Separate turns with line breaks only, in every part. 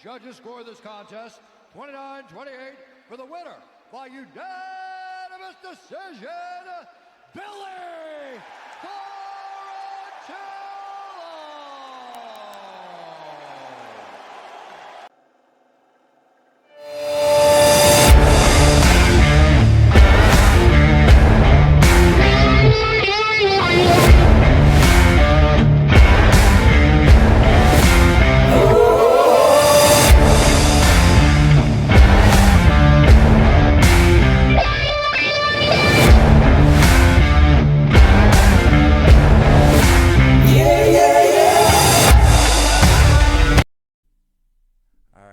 judges score this contest 29-28 for the winner by unanimous decision, Billy Quarantillo!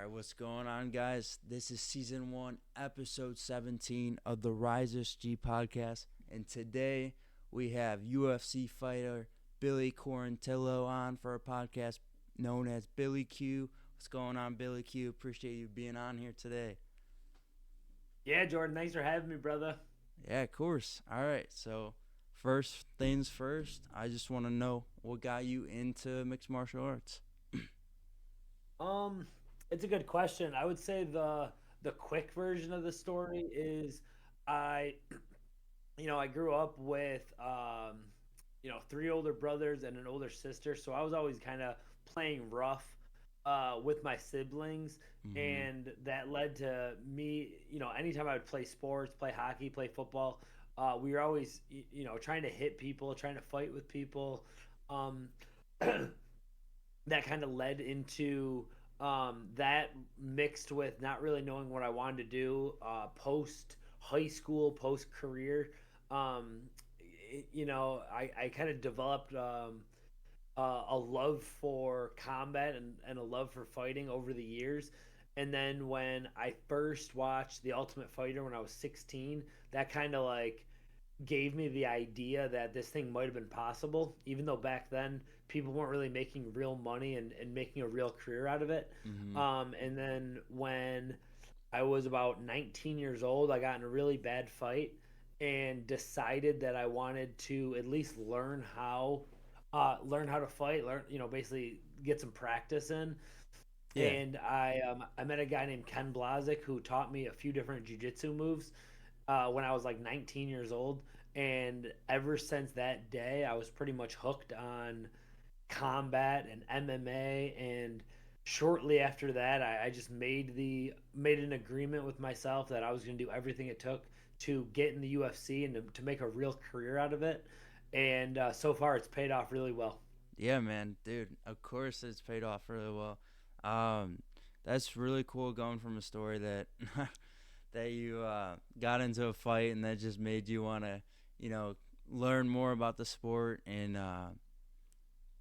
What's going on, guys? This is season 1, episode 17 of the Rise SG podcast, and today we have UFC fighter Billy Quarantillo on for a podcast known as Billy Q. What's going on, Billy Q? Appreciate you being on here today.
Yeah, Jordan, thanks for having me, brother.
Yeah, of course. All right, so first things first, I just want to know what got you into mixed martial arts.
It's a good question. I would say the quick version of the story is I grew up with 3 older brothers and an older sister, so I was always kind of playing rough with my siblings, and that led to me, anytime I would play sports, play hockey, play football, we were always trying to hit people, trying to fight with people. That kind of led into that mixed with not really knowing what I wanted to do post high school, post career. I kind of developed a love for combat and a love for fighting over the years. And then when I first watched The Ultimate Fighter when I was 16, that kind of like gave me the idea that this thing might have been possible, even though back then people weren't really making real money and making a real career out of it. And then when I was about 19 years old, I got in a really bad fight and decided that I wanted to at least learn how to fight, basically get some practice in.
Yeah.
And I met a guy named Ken Blazik who taught me a few different jiu-jitsu moves when I was like 19 years old. And ever since that day, I was pretty much hooked on combat and MMA. And shortly after that, I just made an agreement with myself that I was going to do everything it took to get in the UFC and to make a real career out of it. And so far, it's paid off really well.
Yeah, man, dude, of course it's paid off really well. That's really cool going from a story that that you got into a fight and that just made you want to, learn more about the sport and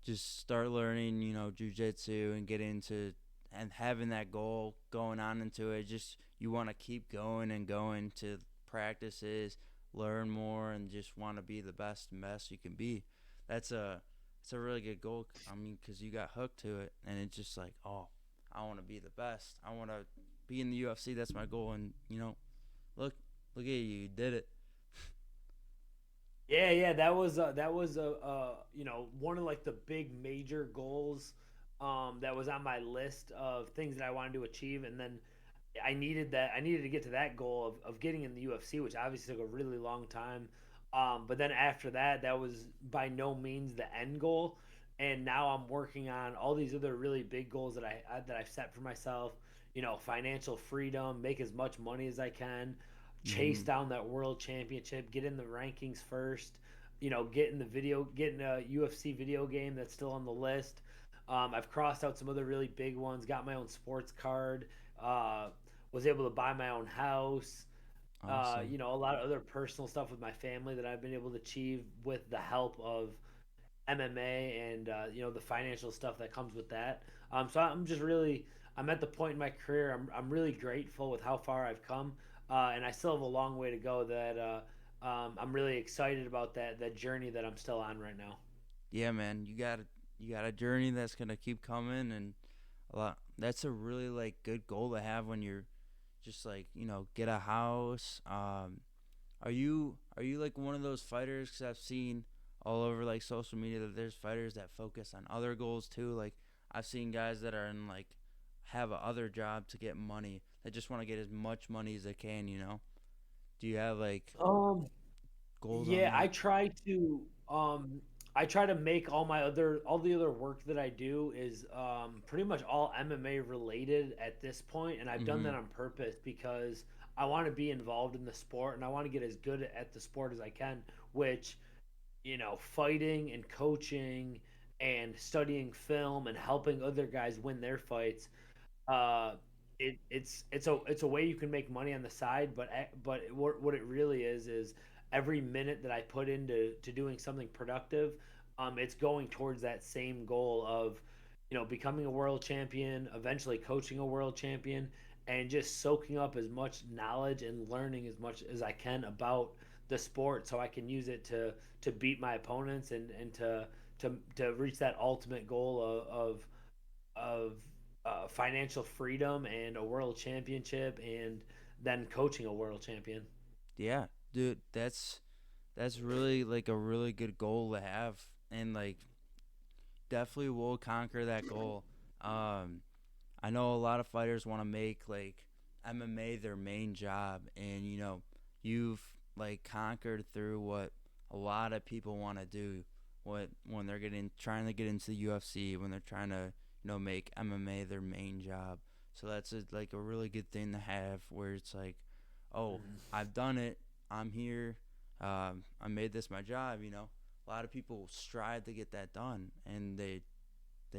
just start learning, jiu-jitsu and get into and having that goal going on into it. Just you want to keep going and going to practices, learn more, and just want to be the best you can be. It's a really good goal. I mean, because you got hooked to it, and it's just like, oh, I want to be the best. I want to be in the UFC. That's my goal. And look at you, you did it.
Yeah, that was one of like the big major goals that was on my list of things that I wanted to achieve. And then I needed to get to that goal of getting in the UFC, which obviously took a really long time. But then after that, that was by no means the end goal. And now I'm working on all these other really big goals that I've set for myself. Financial freedom, make as much money as I can, chase down that world championship, get in the rankings first. Get in a UFC video game that's still on the list. I've crossed out some other really big ones. Got my own sports card. Was able to buy my own house.
Awesome.
A lot of other personal stuff with my family that I've been able to achieve with the help of MMA and the financial stuff that comes with that. So I'm at the point in my career. I'm really grateful with how far I've come, and I still have a long way to go. I'm really excited about that journey that I'm still on right now.
Yeah, man, you got a journey that's gonna keep coming, and a lot. That's a really like good goal to have when you're just like get a house. Are you like one of those fighters? Because I've seen all over like social media that there's fighters that focus on other goals too. Like I've seen guys that are in like have a other job to get money. They just want to get as much money as they can. Do you have like
Um,
goals on
yeah,
that?
I try to make all the other work that I do is pretty much all MMA related at this point, and I've done
Mm-hmm.
that on purpose because I want to be involved in the sport and I want to get as good at the sport as I can, which, fighting and coaching and studying film and helping other guys win their fights. uh it's a way you can make money on the side, but what it really is every minute that I put into doing something productive, it's going towards that same goal of, becoming a world champion, eventually coaching a world champion, and just soaking up as much knowledge and learning as much as I can about the sport so I can use it to beat my opponents and to reach that ultimate goal of financial freedom and a world championship, and then coaching a world champion.
Yeah, dude, that's really like a really good goal to have, and like definitely will conquer that goal. Um, I know a lot of fighters want to make like MMA their main job, and you've like conquered through what a lot of people want to do. What when they're getting trying to get into the UFC, when they're trying to make MMA their main job. So that's like a really good thing to have, where it's like, oh,
Mhm.
I've done it. I'm here. I made this my job. A lot of people strive to get that done, and they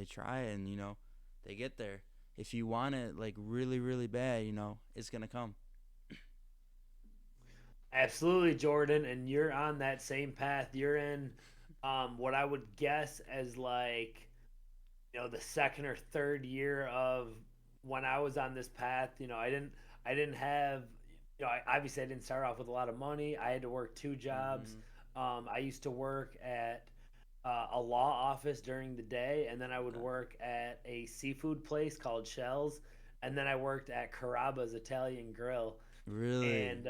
try it, and they get there. If you want it like really really bad, it's gonna come.
Absolutely, Jordan, and you're on that same path. You're in what I would guess as like, the second or third year of when I was on this path. I didn't have, obviously I didn't start off with a lot of money. I had to work two jobs.
Mm-hmm.
I used to work at a law office during the day, and then I would
Okay.
work at a seafood place called Shells, and then I worked at Carrabba's Italian Grill.
Really?
And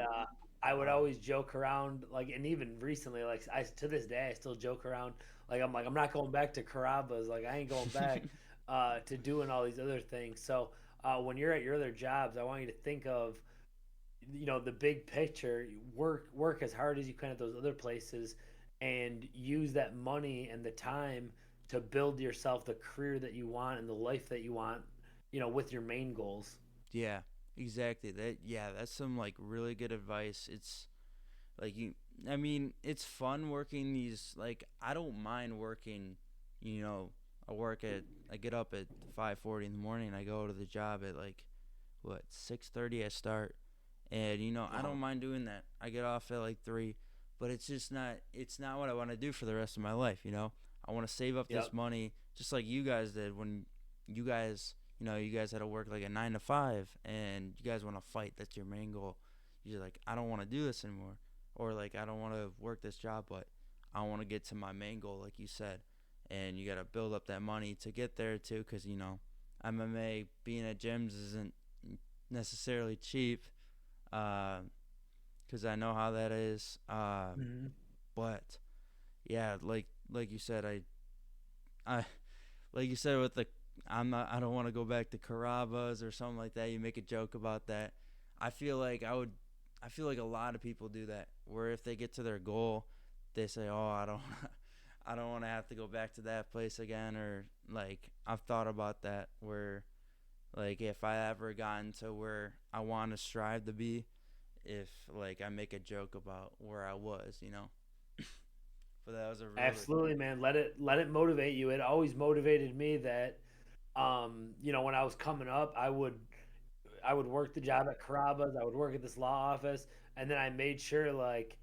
I would
Wow.
always joke around, like, and even recently, like, I to this day I still joke around, like I'm not going back to Carrabba's, like I ain't going back to doing all these other things. So when you're at your other jobs, I want you to think of, the big picture. Work as hard as you can at those other places, and use that money and the time to build yourself the career that you want and the life that you want, with your main goals.
Yeah, exactly. That's some like really good advice. It's like I mean, it's fun working these like I don't mind working, you know, I get up at 5:40 in the morning, I go to the job at like what, 6:30 I start. And I
Uh-huh.
don't mind doing that. I get off at like 3, but it's not what I want to do for the rest of my life, I want to save up this
Yep.
money just like you guys did when you guys had to work like a 9 to 5 and you guys want to fight. That's your main goal. You're like, I don't want to do this anymore, or like I don't want to work this job, but I want to get to my main goal like you said. And you got to build up that money to get there too, cuz MMA being at gyms isn't necessarily cheap, because I know how that is.
Mhm.
But yeah, like you said, I like you said with the I don't want to go back to Carrabba's or something like that. You make a joke about that. I feel like I feel like a lot of people do that. Where if they get to their goal, they say, "Oh, I don't I don't want to have to go back to that place again." Or like I've thought about that, where like if I ever gotten to where I want to strive to be, if like I make a joke about where I was. But that was a really
Absolutely, man. Let it motivate you. It always motivated me that, when I was coming up, I would work the job at Carrabba's, I would work at this law office, and then I made sure, like,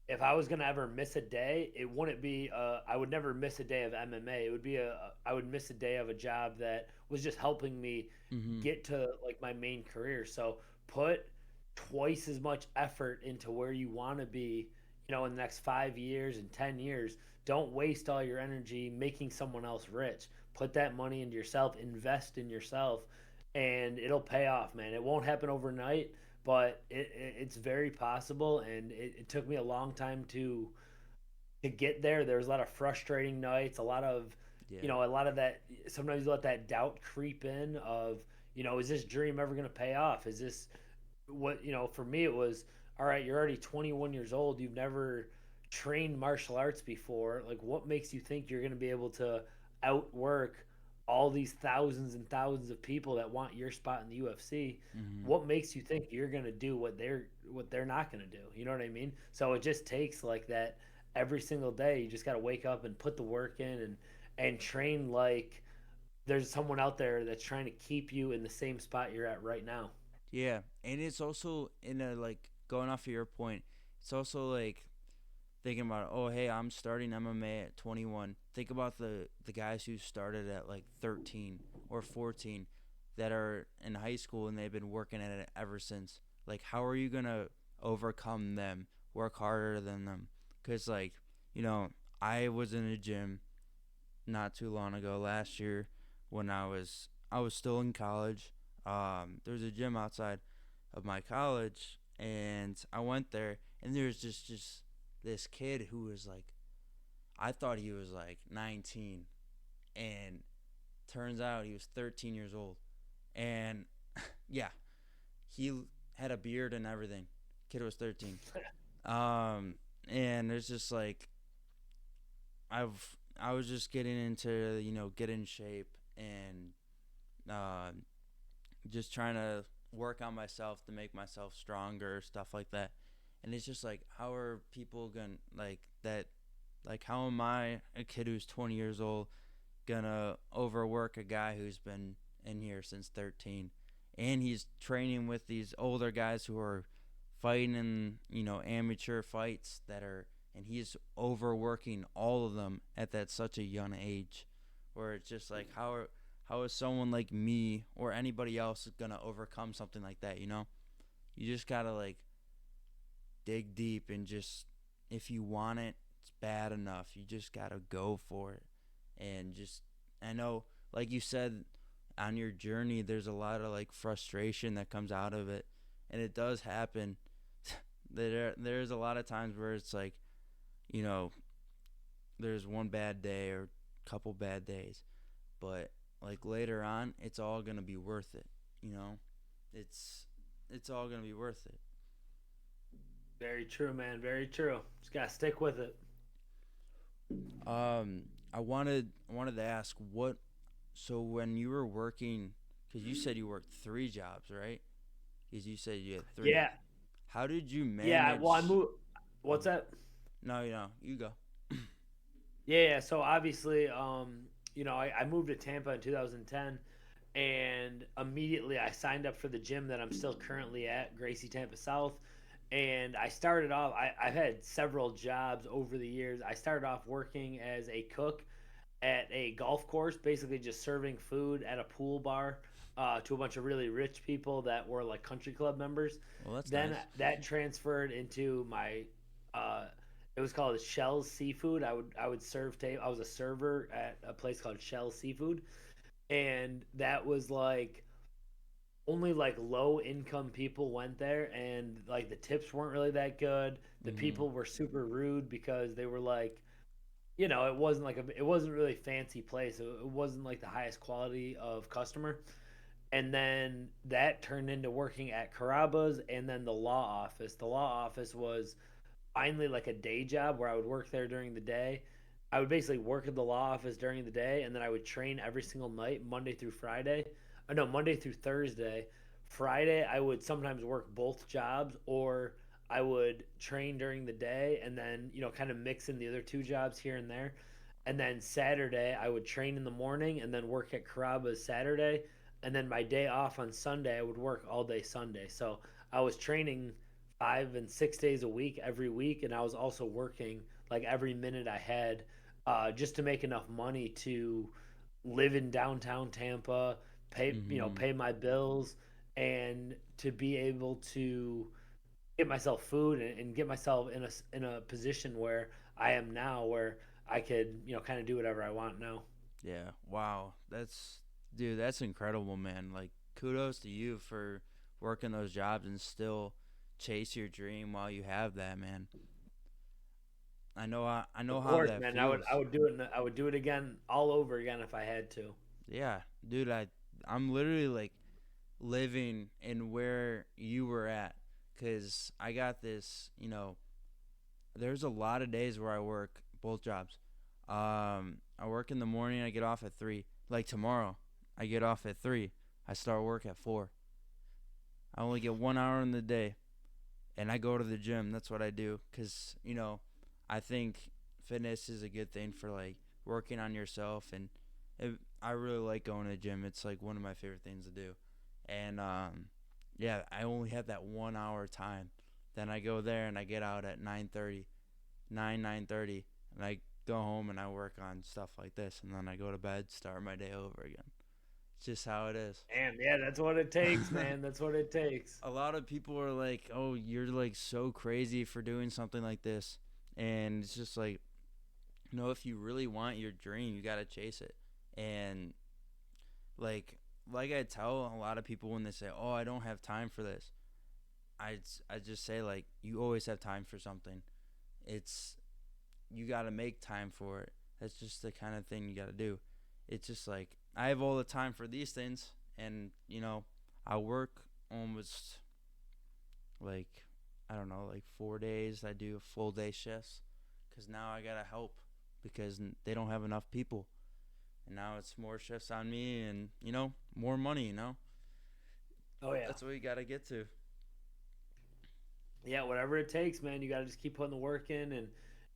if I was gonna ever miss a day, it wouldn't be I would never miss a day of MMA. It would be I would miss a day of a job that was just helping me
mhm.
get to like my main career. So put twice as much effort into where you want to be, in the next 5 years and 10 years. Don't waste all your energy making someone else rich. Put that money into yourself, invest in yourself, and it'll pay off, man. It won't happen overnight, but it's very possible, and it took me a long time to get there. There was a lot of frustrating nights, a lot of
Yeah.
a lot of that. Sometimes you let that doubt creep in of, Is this dream ever going to pay off? Is this what, for me, it was, all right, you're already 21 years old. You've never trained martial arts before. Like, what makes you think you're going to be able to outwork all these thousands and thousands of people that want your spot in the UFC?
Mm-hmm.
What makes you think you're going to do what they're not going to do? You know what I mean? So it just takes like that every single day. You just got to wake up and put the work in and train like there's someone out there that's trying to keep you in the same spot you're at right now.
Yeah, and it's also in a like going off of your point. It's also like thinking about, oh hey, I'm starting MMA at 21. Think about the guys who started at like 13 or 14 that are in high school and they've been working at it ever since. Like, how are you gonna overcome them? Work harder than them? Cause like, you know, I was in a gym not too long ago last year when I was still in college. There was a gym outside of my college, and I went there, and there was just this kid who was like, I thought he was like 19, and turns out he was 13 years old, and yeah, he had a beard and everything. Kid was 13. And it's just like I was just getting into get in shape and uh, just trying to work on myself to make myself stronger, stuff like that. And it's just like, how are people gonna like that? Like, how am I, a kid who's 20 years old, gonna overwork a guy who's been in here since 13, and he's training with these older guys who are fighting in amateur fights that are, and he's overworking all of them at that such a young age, where it's just like, how is someone like me or anybody else gonna overcome something like that? You just gotta like dig deep and just, if you want it, it's bad enough. You just gotta go for it. And just, I know, like you said, on your journey, there's a lot of like frustration that comes out of it, and it does happen. There's a lot of times where it's like, you know, there's one bad day or couple bad days, but like later on, it's all gonna be worth it. You know, it's it's all gonna be worth it.
Very true, man. Very true. Just gotta stick with it.
I wanted to ask what. So when you were working, because you said you worked three jobs, right? Because you said you had three.
Yeah,
How did you
yeah. Well, I
manage?
moved. What's that?
No, you go.
Yeah, yeah. So obviously, I moved to Tampa in 2010, and immediately I signed up for the gym that I'm still currently at, Gracie Tampa South. And I started off. I've had several jobs over the years. I started off working as a cook at a golf course, basically just serving food at a pool bar to a bunch of really rich people that were like country club members.
Well, that's
Then
nice.
that transferred into my. Uh, it was called Shell's Seafood. I would serve tape. I was a server at a place called Shell's Seafood, and that was like only like low income people went there, and like the tips weren't really that good. The
Mhm.
people were super rude because they were like, it wasn't really fancy place. It wasn't like the highest quality of customer. And then that turned into working at Carrabba's and then the law office. The law office was finally like a day job where I would work there during the day. I would basically work at the law office during the day, and then I would train every single night, Monday through Friday. No, Monday through Thursday. Friday, I would sometimes work both jobs, or I would train during the day and then, kind of mix in the other two jobs here and there. And then Saturday, I would train in the morning and then work at Carrabba's Saturday. And then my day off on Sunday, I would work all day Sunday. So I was training 5 and 6 days a week every week, and I was also working like every minute I had, just to make enough money to live in downtown Tampa,
Mhm.
pay my bills, and to be able to get myself food and get myself in a position where I am now, where I could kind of do whatever I want now.
Yeah. Wow. Dude, that's incredible, man. Like, kudos to you for working those jobs and still chase your dream while you have that, man. I know
Of
how
course,
that
man. I
feels.
would do it. I would do it again, all over again, if I had to.
Yeah, dude, I'm literally like, living and where you were at, because I got this, there's a lot of days where I work both jobs. I work in the morning, I get off at 3. Like tomorrow, I get off at 3. I start work at 4. I only get 1 hour in the day, and I go to the gym. That's what I do, because, I think fitness is a good thing for, like, working on yourself, and I really like going to the gym. It's, like, one of my favorite things to do. And, yeah, I only have that 1 hour time. Then I go there, and I get out at 9:30, and I go home, and I work on stuff like this, and then I go to bed, start my day over again. It's just how it is.
And yeah, that's what it takes, man. That's what it takes.
A lot of people are like, "Oh, you're like so crazy for doing something like this," and it's just like, if you really want your dream, you gotta chase it. And like, I tell a lot of people when they say, "Oh, I don't have time for this," I just say, like, you always have time for something. It's You gotta make time for it. That's just the kind of thing you gotta do. It's just like, I have all the time for these things, and I work almost, like, I don't know, like 4 days. I do full day shifts because now I gotta help because they don't have enough people, and now it's more shifts on me, and more money.
Oh yeah.
That's what you gotta get to.
Yeah, whatever it takes, man. You got to just keep putting the work in,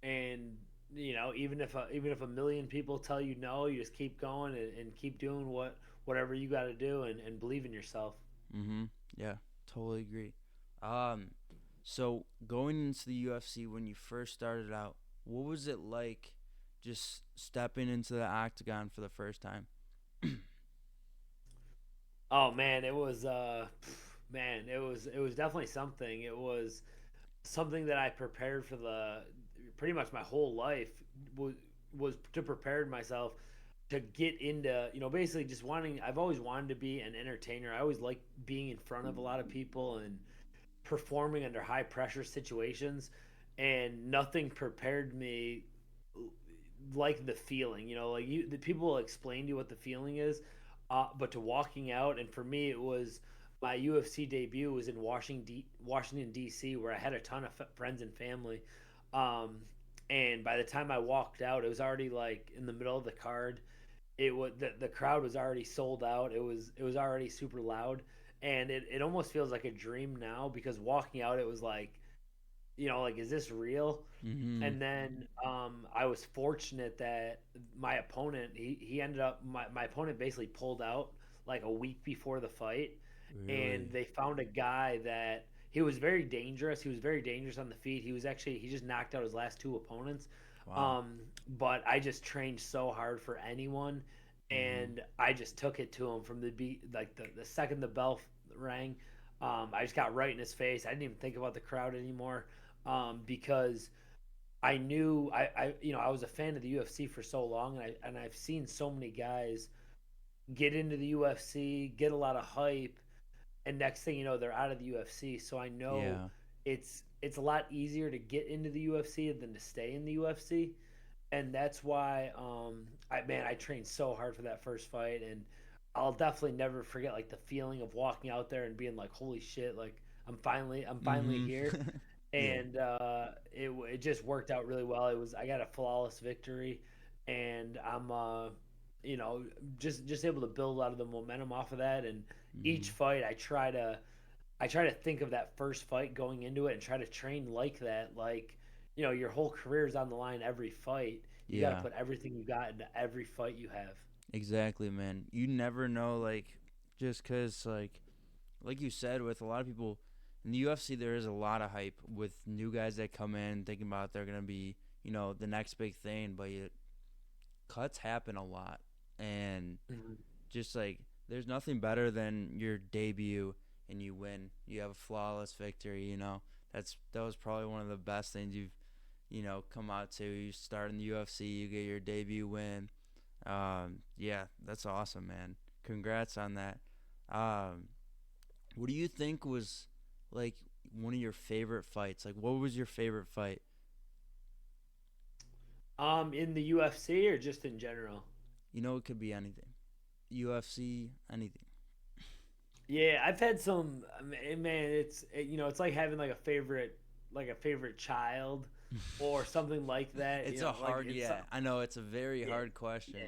and even if a million people tell you no, you just keep going and keep doing whatever you got to do, and believe in yourself.
Yeah, totally agree. Um, so going into the UFC when you first started out, what was it like, just stepping into the octagon for the first time?
Oh man, it was man, it was definitely something. It was something that I prepared for the pretty much my whole life was was to prepare myself to get into, basically just wanting. I've always wanted to be an entertainer. I always like being in front of a lot of people and performing under high pressure situations, and nothing prepared me like the feeling. Like the people will explain to you what the feeling is, but to walking out, and for me it was my UFC debut was in Washington D.C., where I had a ton of friends and family. Um, and by the time I walked out, it was already like in the middle of the card. It was the crowd was already sold out. It was already super loud, and it almost feels like a dream now, because walking out, it was like, like, is this real?
Mm-hmm.
And then I was fortunate that my opponent, he ended up, my opponent basically pulled out like a week before the fight, and
Really?
they found a guy that he was very dangerous. He was very dangerous on the feet. He just knocked out his last two opponents.
Wow.
Um, but I just trained so hard for anyone,
Mm-hmm.
and I just took it to him from the beat, like the second the bell rang. I just got right in his face. I didn't even think about the crowd anymore, because I knew I was a fan of the UFC for so long, and I've seen so many guys get into the UFC, get a lot of hype, and next thing you know, they're out of the UFC. So I know
Yeah.
it's a lot easier to get into the UFC than to stay in the UFC, and that's why I trained so hard for that first fight, and I'll definitely never forget, like, the feeling of walking out there and being like, holy shit, like, I'm finally
Mm-hmm.
here.
Yeah.
And it just worked out really well. I got a flawless victory, and I'm you know just able to build out of the momentum off of that. And
Mm-hmm.
each fight, I try to think of that first fight going into it, and try to train like that. Like, your whole career is on the line every fight. You got to
Yeah.
put everything you got into every fight you have.
Exactly, man. You never know, like, just cause, like you said, with a lot of people in the UFC, there is a lot of hype with new guys that come in thinking about they're gonna be, the next big thing. But cuts happen a lot, and
Mhm.
just like, there's nothing better than your debut and you win. You have a flawless victory. That was probably one of the best things you've come out to. You start in the UFC, you get your debut win. Yeah, that's awesome, man. Congrats on that. Um, what do you think was, like, one of your favorite fights? Like, what was your favorite fight?
In the UFC or just in general?
It could be anything. UFC, anything.
Yeah, I've had some. Man, it's like having like a favorite child, or something like that.
It's a
Like
hard, yeah. I know it's a very
yeah,
hard question.
yeah.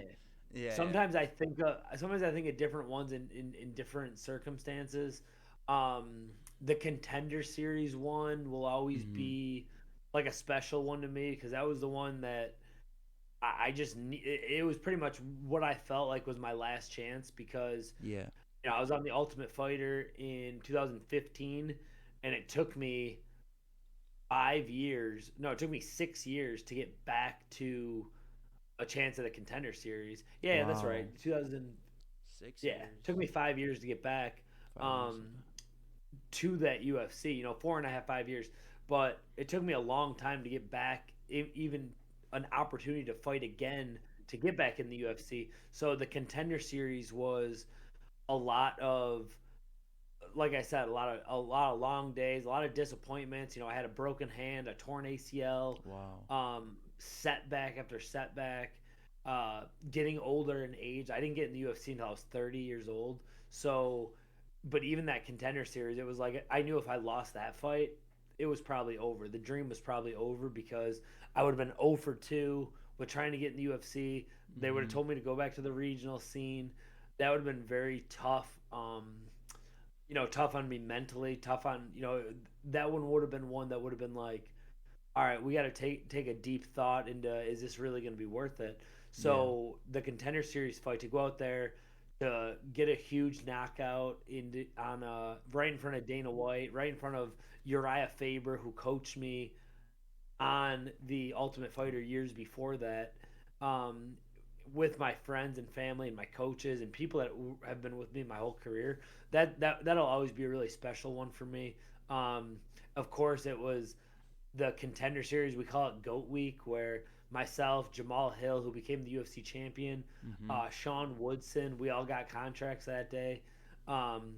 Yeah, yeah.
Sometimes I think of different ones in different circumstances. The Contender Series one will always
Hmm.
be like a special one to me because that was the one that I just it was pretty much what I felt like was my last chance because
Yeah.
I was on the Ultimate Fighter in 2015, and it took me 5 years. No, it took me 6 years to get back to a chance at a Contender Series. Yeah, that's right.
Wow.
2000.
6
Yeah,
years.
took me 5 years to get back.
5 years.
Um, to that UFC. 4.5, 5 years, but it took me a long time to get back, even an opportunity to fight again to get back in the UFC. So the Contender Series was a lot of, like I said, a lot of long days, a lot of disappointments. I had a broken hand, a torn ACL,
Wow.
setback after setback. Getting older in age, I didn't get in the UFC until I was 30 years old. So, but even that Contender Series, it was like I knew if I lost that fight, it was probably over. The dream was probably over because I would have been 0 for 2 with trying to get in the UFC. They would have
Hmm.
told me to go back to the regional scene. That would have been very tough. Tough on me mentally, tough on, that one would have been one that would have been like, all right, we got to take a deep thought into, is this really going to be worth it?
Yeah.
So the Contender Series fight, to go out there to get a huge knockout on right in front of Dana White, right in front of Uriah Faber, who coached me on the Ultimate Fighter years before that, um, with my friends and family and my coaches and people that have been with me my whole career. That'll always be a really special one for me. Um, of course, it was the Contender Series. We call it Goat Week, where myself, Jamal Hill, who became the UFC champion,
Hmm.
Sean Woodson, we all got contracts that day. Um,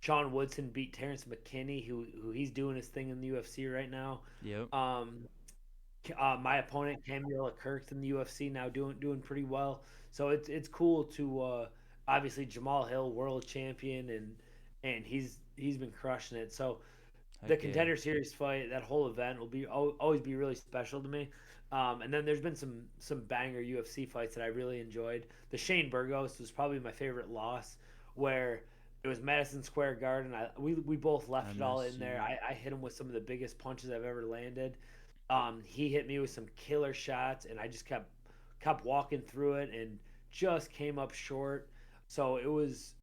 Sean Woodson beat Terrence McKinney, who he's doing his thing in the UFC right now.
Yep.
Um, my opponent Camila Kirk's in the UFC now, doing pretty well. So it's cool to, obviously, Jamal Hill, world champion, and he's been crushing it. So the
Heck yeah.
Contender Series fight, that whole event will always be really special to me. And then there's been some banger UFC fights that I really enjoyed. The Shane Burgos was probably my favorite loss, where it was Madison Square Garden. We both left it all in there.
MSG.
I hit him with some of the biggest punches I've ever landed. He hit me with some killer shots, and I just kept walking through it and just came up short. So it was,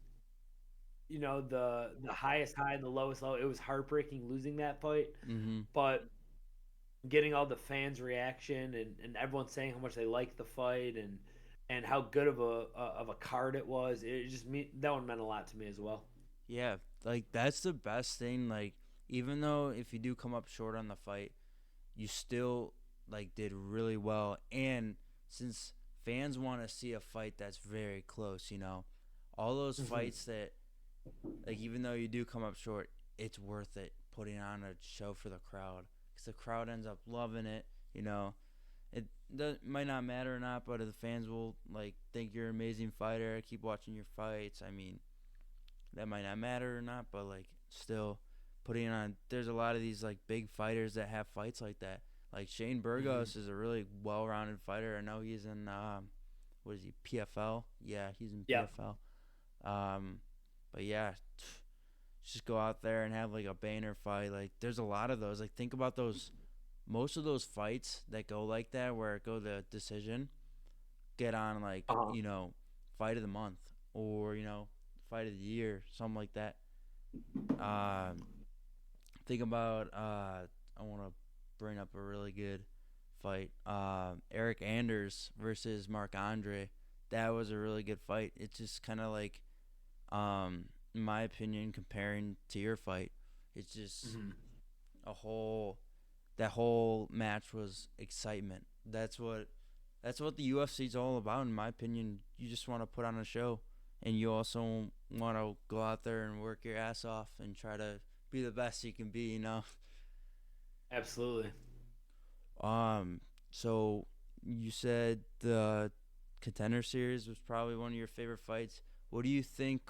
the highest high and the lowest low. It was heartbreaking losing that fight,
Hmm.
but getting all the fans' reaction and everyone saying how much they liked the fight and how good of a card it was, that one meant a lot to me as well.
Yeah, like that's the best thing. Like, even though if you do come up short on the fight, you still like did really well. And since fans want to see a fight that's very close, all those
Hmm.
fights that, like, even though you do come up short, it's worth it putting on a show for the crowd because the crowd ends up loving it. You know, might not matter or not, but the fans will like think you're an amazing fighter. Keep watching your fights. I mean, that might not matter or not, but like still putting on. There's a lot of these like big fighters that have fights like that. Like Shane
Hmm.
Burgos is a really well-rounded fighter. I know he's in what is he, PFL? Yeah, he's in
Yeah.
PFL. Um, but yeah, just go out there and have like a banner fight. Like there's a lot of those. Like think about those. Most of those fights that go like that, where it go the decision, get on like
Uh-huh.
fight of the month or fight of the year, something like that. Um, think about I want to bring up a really good fight. Eric Anders versus Mark Andre. That was a really good fight. It's just kind of like, in my opinion, comparing to your fight, it's just
Hmm.
a whole. That whole match was excitement. That's what the UFC is all about, in my opinion. You just want to put on a show, and you also want to go out there and work your ass off and try to be the best you can be.
Absolutely.
Um, so you said the Contender Series was probably one of your favorite fights. What do you think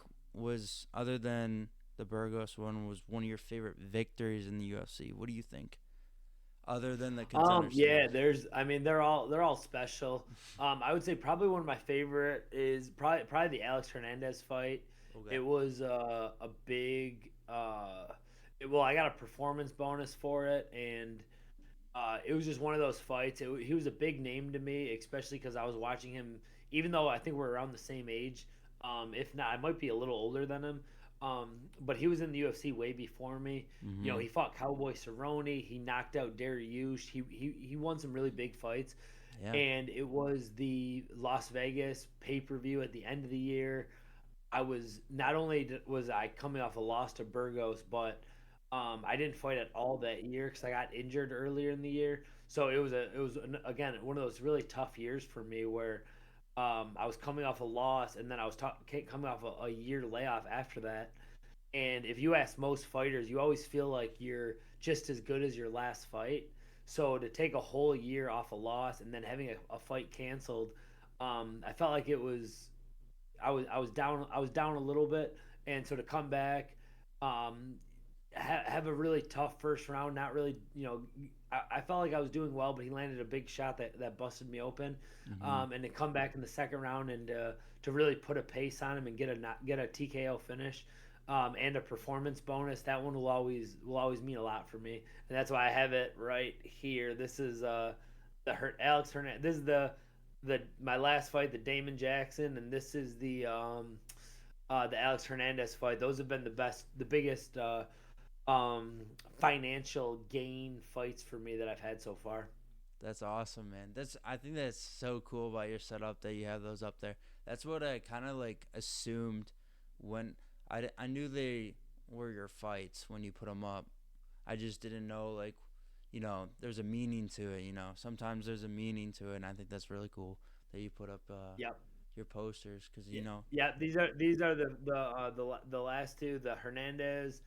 was, other than the Burgos one, was one of your favorite victories in the UFC? What do you think? Other than the contender
Yeah,
series.
I mean, they're all special. I would say probably one of my favorite is probably the Alex Hernandez fight.
Okay.
It was a big well, I got a performance bonus for it, and it was just one of those fights. He was a big name to me, especially because I was watching him. Even though I think we're around the same age, if not, I might be a little older than him. But he was in the UFC way before me.
Mm-hmm.
He fought Cowboy Cerrone. He knocked out Dariush. He won some really big fights,
Yeah.
and it was the Las Vegas pay per view at the end of the year. I was not only was I coming off a loss to Burgos, but I didn't fight at all that year because I got injured earlier in the year. So again one of those really tough years for me where I was coming off a loss, and then I was coming off a year layoff after that. And if you ask most fighters, you always feel like you're just as good as your last fight. So to take a whole year off a loss and then having a fight canceled, I felt like it was I was down a little bit, and so to come back, um, have a really tough first round. Not really, I felt like I was doing well, but he landed a big shot that busted me open.
Mm-hmm.
And to come back in the second round and to really put a pace on him and get a TKO finish. And a performance bonus. That one will always mean a lot for me, and that's why I have it right here. This is Alex Hernandez. This is the my last fight, the Damon Jackson, and this is the Alex Hernandez fight. Those have been the biggest financial gain fights for me that I've had so far.
That's awesome, man. I think that's so cool about your setup that you have those up there. That's what I kind of like assumed when I knew they were your fights when you put them up. I just didn't know, like, there's a meaning to it. Sometimes there's a meaning to it, and I think that's really cool that you put up
Yep.
your posters because
Yeah. Yeah. These are the last two, the Hernandez,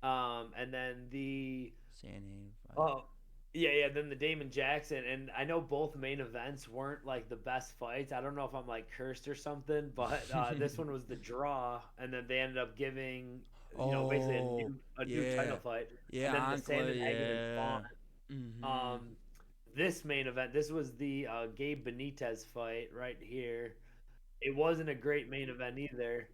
and then the
Sanhagen fight.
oh, yeah. Then the Damon Jackson, and I know both main events weren't like the best fights. I don't know if I'm like cursed or something, but this one was the draw, and then they ended up giving, basically a
Oh,
new title
yeah,
fight, and
yeah,
then the
Ankle,
Sandhagen and
yeah.
Vaughn.
Mhm.
Um, this main event, this was the Gabe Benitez fight right here. It wasn't a great main event either,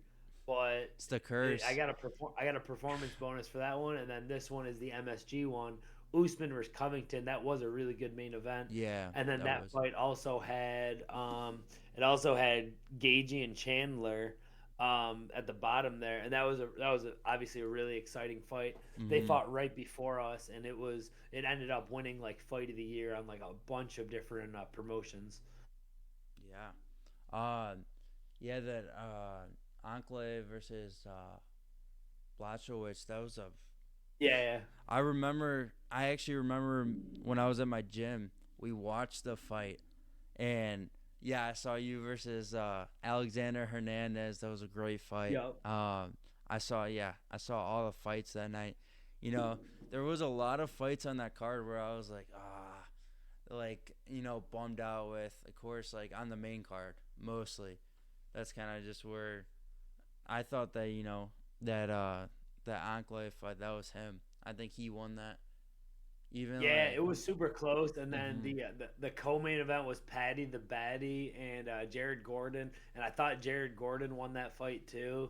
but
It's the
I
curse.
got a performance bonus for that one, and then this one is the MSG one. Usman versus Covington. That was a really good main event,
Yeah,
and then
that
that
was.
fight also had Gagey and Chandler at the bottom there, and obviously a really exciting fight. They
Mhm.
fought right before us, and it ended up winning like fight of the year on like a bunch of different promotions.
Yeah. Uh, yeah, that Enclave versus Blachowicz. That was a.
Yeah,
I actually remember when I was at my gym, we watched the fight, and yeah, I saw you versus Alexander Hernandez. That was a great fight.
yeah.
I saw all the fights that night. You know, there was a lot of fights on that card where I was like, like, bummed out with, of course, like on the main card mostly. That's kind of just where I thought that, that Enclave fight, that was him. I think he won that. Even
Yeah,
like,
it was super close, and then
hmm
the co-main event was Patty the Batty and Jared Gordon, and I thought Jared Gordon won that fight too.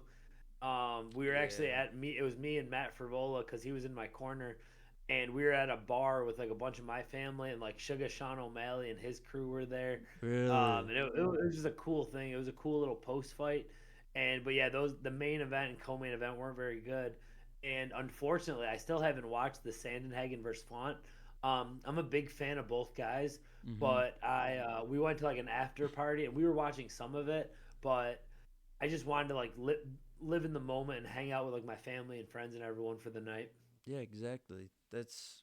We were actually
yeah,
at me. It was me and Matt Frivola because he was in my corner, and we were at a bar with like a bunch of my family, and like Sugar Sean O'Malley and his crew were there.
really,
And it was just a cool thing. It was a cool little post fight, but yeah, the main event and co-main event weren't very good, and unfortunately, I still haven't watched the Sandenhagen versus Font. I'm a big fan of both guys,
hmm
but we went to like an after party and we were watching some of it, but I just wanted to like live in the moment and hang out with like my family and friends and everyone for the night.
yeah, exactly. That's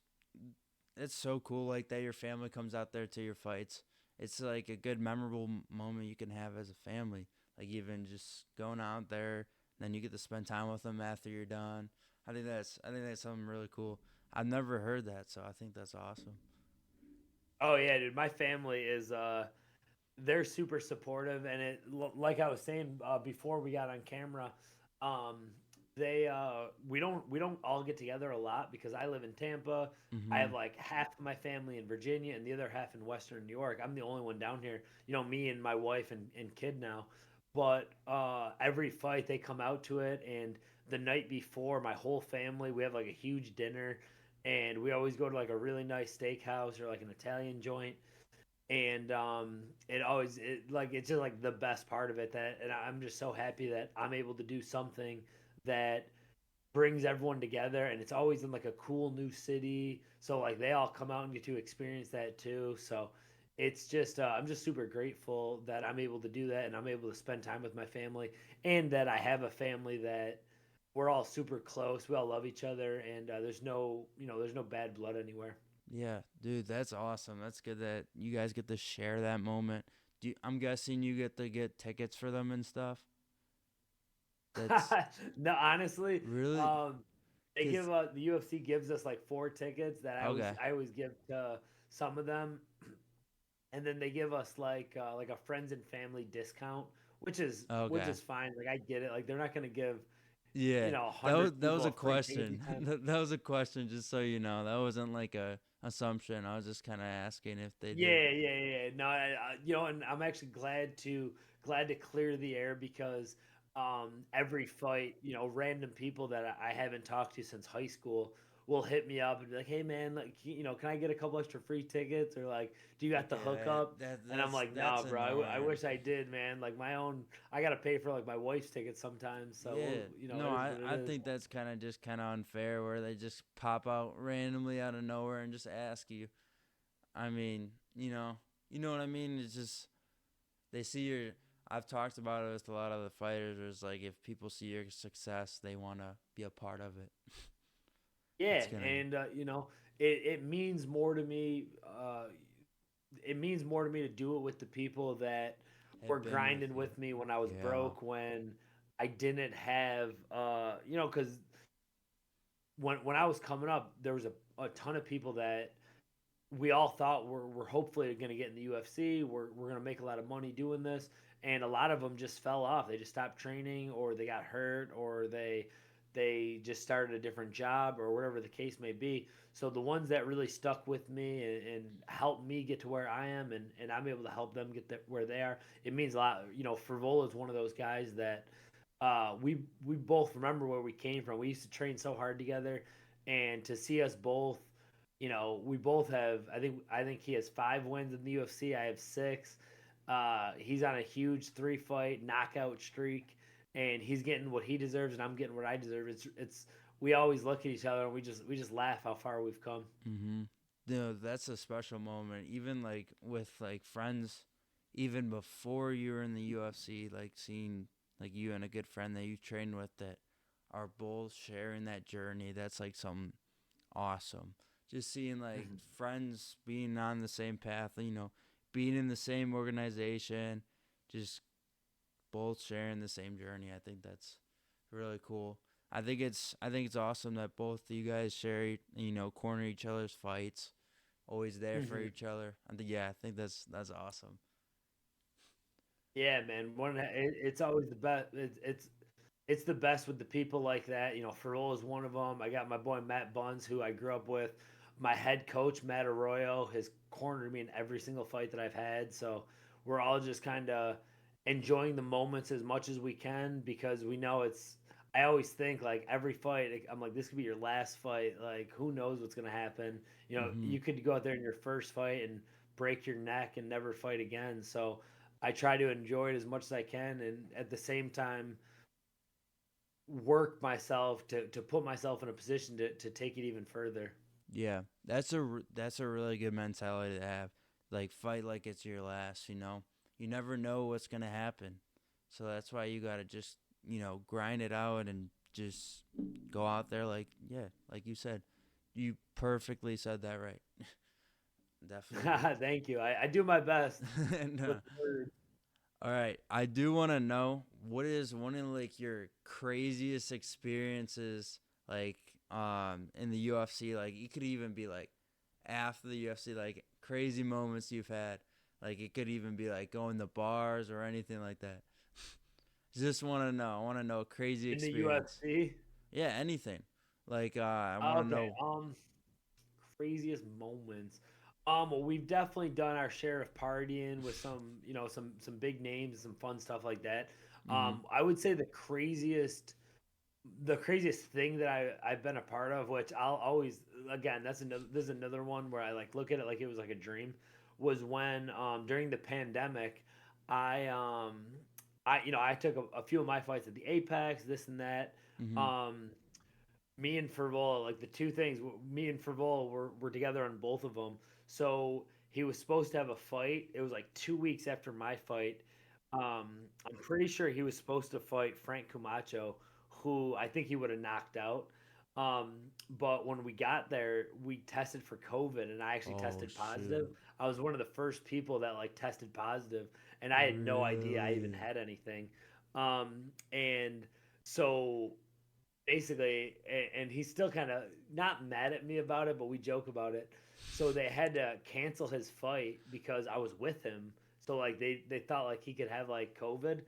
so cool. Like that, your family comes out there to your fights. It's like a good memorable moment you can have as a family. Like even just going out there, then you get to spend time with them after you're done. I think that's something really cool. I've never heard that, so I think that's awesome.
Oh yeah, dude, my family is they're super supportive, and like I was saying before we got on camera, Um, they we don't all get together a lot because I live in Tampa. I
Mm-hmm.
have like half of my family in Virginia and the other half in Western New York. I'm the only one down here. Me and my wife and kid now. But every fight they come out to it, and the night before, my whole family we have like a huge dinner, and we always go to like a really nice steakhouse or like an Italian joint, and it's just like the best part of it, that and I'm just so happy that I'm able to do something that brings everyone together, and it's always in like a cool new city, so like they all come out and get to experience that too. So it's just I'm just super grateful that I'm able to do that, and I'm able to spend time with my family, and that I have a family that we're all super close, we all love each other, and there's no bad blood anywhere.
Yeah, dude, that's awesome. That's good that you guys get to share that moment. I'm guessing you get to get tickets for them and stuff. That's
No, honestly,
really
um,
because
the UFC gives us like 4 tickets that I always
okay,
I always give to some of them, and then they give us like a friends and family discount, which
okay.
is fine. Like I get it. Like they're not gonna give
Yeah,
100
that was
people
a
a free ticket each
question.
time.
That was a question, just so you know. That wasn't like a assumption. I was just kind of asking if they did.
Yeah, yeah, yeah. No, and I'm actually glad to clear the air because every fight, random people that I haven't talked to since high school will hit me up and be like, "Hey, man, like, can I get a couple extra free tickets?" Or like, "Do you got the
Okay,
hookup?" And I'm like,
that's
"Nah, bro. I
annoying.
wish I did, man. Like my own, I gotta pay for like my wife's tickets sometimes. So
Yeah, no,
it is what it
I
is."
think that's kind of unfair where they just pop out randomly out of nowhere and just ask you. I mean, you know what I mean. It's just they see your. I've talked about it with a lot of the fighters. It's like if people see your success, they want to be a part of it.
Yeah,
It's gonna.
and it means more to me. It means more to me to do it with the people that were
Have been with
grinding
you.
with me when I was
Yeah.
broke, when I didn't have, because when I was coming up, there was a ton of people that we all thought were hopefully going to get in the UFC. We're going to make a lot of money doing this, and a lot of them just fell off. They just stopped training, or they got hurt, or they just started a different job, or whatever the case may be. So the ones that really stuck with me and helped me get to where I am, and I'm able to help them get where they are, it means a lot. Frivola is one of those guys that we both remember where we came from. We used to train so hard together, and to see us both, we both have. I think he has 5 wins in the UFC. I have 6. He's on a huge 3-fight knockout streak, and he's getting what he deserves, and I'm getting what I deserve. It's we always look at each other and we just laugh how far we've come.
Mm-hmm. That's a special moment. Even like with like friends, even before you were in the UFC, like seeing like you and a good friend that you trained with that are both sharing that journey. That's like something awesome. Just seeing like
Mhm.
friends being on the same path, being in the same organization, just both sharing the same journey. I think that's really cool. I think it's awesome that both of you guys share, corner each other's fights, always there for
Mhm.
each other. I think that's awesome.
Yeah, man. It's always the best. It's the best with the people like that. Farrell is one of them. I got my boy Matt Buns, who I grew up with. My head coach Matt Arroyo has cornered me in every single fight that I've had. So we're all just kind of enjoying the moments as much as we can, because we know it's. I always think like every fight, like, I'm like, this could be your last fight. Like, who knows what's gonna happen?
Mhm.
You could go out there in your first fight and break your neck and never fight again. So I try to enjoy it as much as I can, and at the same time work myself to put myself in a position to take it even further.
Yeah, that's a really good mentality to have. Like fight like it's your last. You never know what's gonna happen, so that's why you gotta just grind it out and just go out there like you said. You perfectly said that right. Definitely did.
Thank you. I do my best
and,
with words.
all right, I do want to know what is one of like your craziest experiences like in the UFC. Like it could even be like after the UFC, like crazy moments you've had. Like it could even be like going to bars or anything like that. Just want to know. I want to know a crazy
In the
experience.
UFC.
Yeah, anything. Like I want to
Okay.
know.
Craziest moments. Well, we've definitely done our share of partying with some, some big names and some fun stuff like that.
Mhm.
I would say the craziest thing that I've been a part of, which I'll always, again, this is another one where I like look at it like it was like a dream, was when during the pandemic, I I took a few of my fights at the Apex, this and that.
Mhm.
Um, Me and Fervol, like the two things, me and Fervol were together on both of them. So he was supposed to have a fight. It was like 2 weeks after my fight. I'm pretty sure he was supposed to fight Frank Camacho, who I think he would have knocked out. Um, but when we got there, we tested for COVID, and I actually
Oh
tested positive.
shoot.
I was one of the first people that like tested positive, and I had no idea I even
Really?
had anything. And so basically, and he's still kind of not mad at me about it, but we joke about it. So they had to cancel his fight because I was with him. So like they thought like he could have like COVID,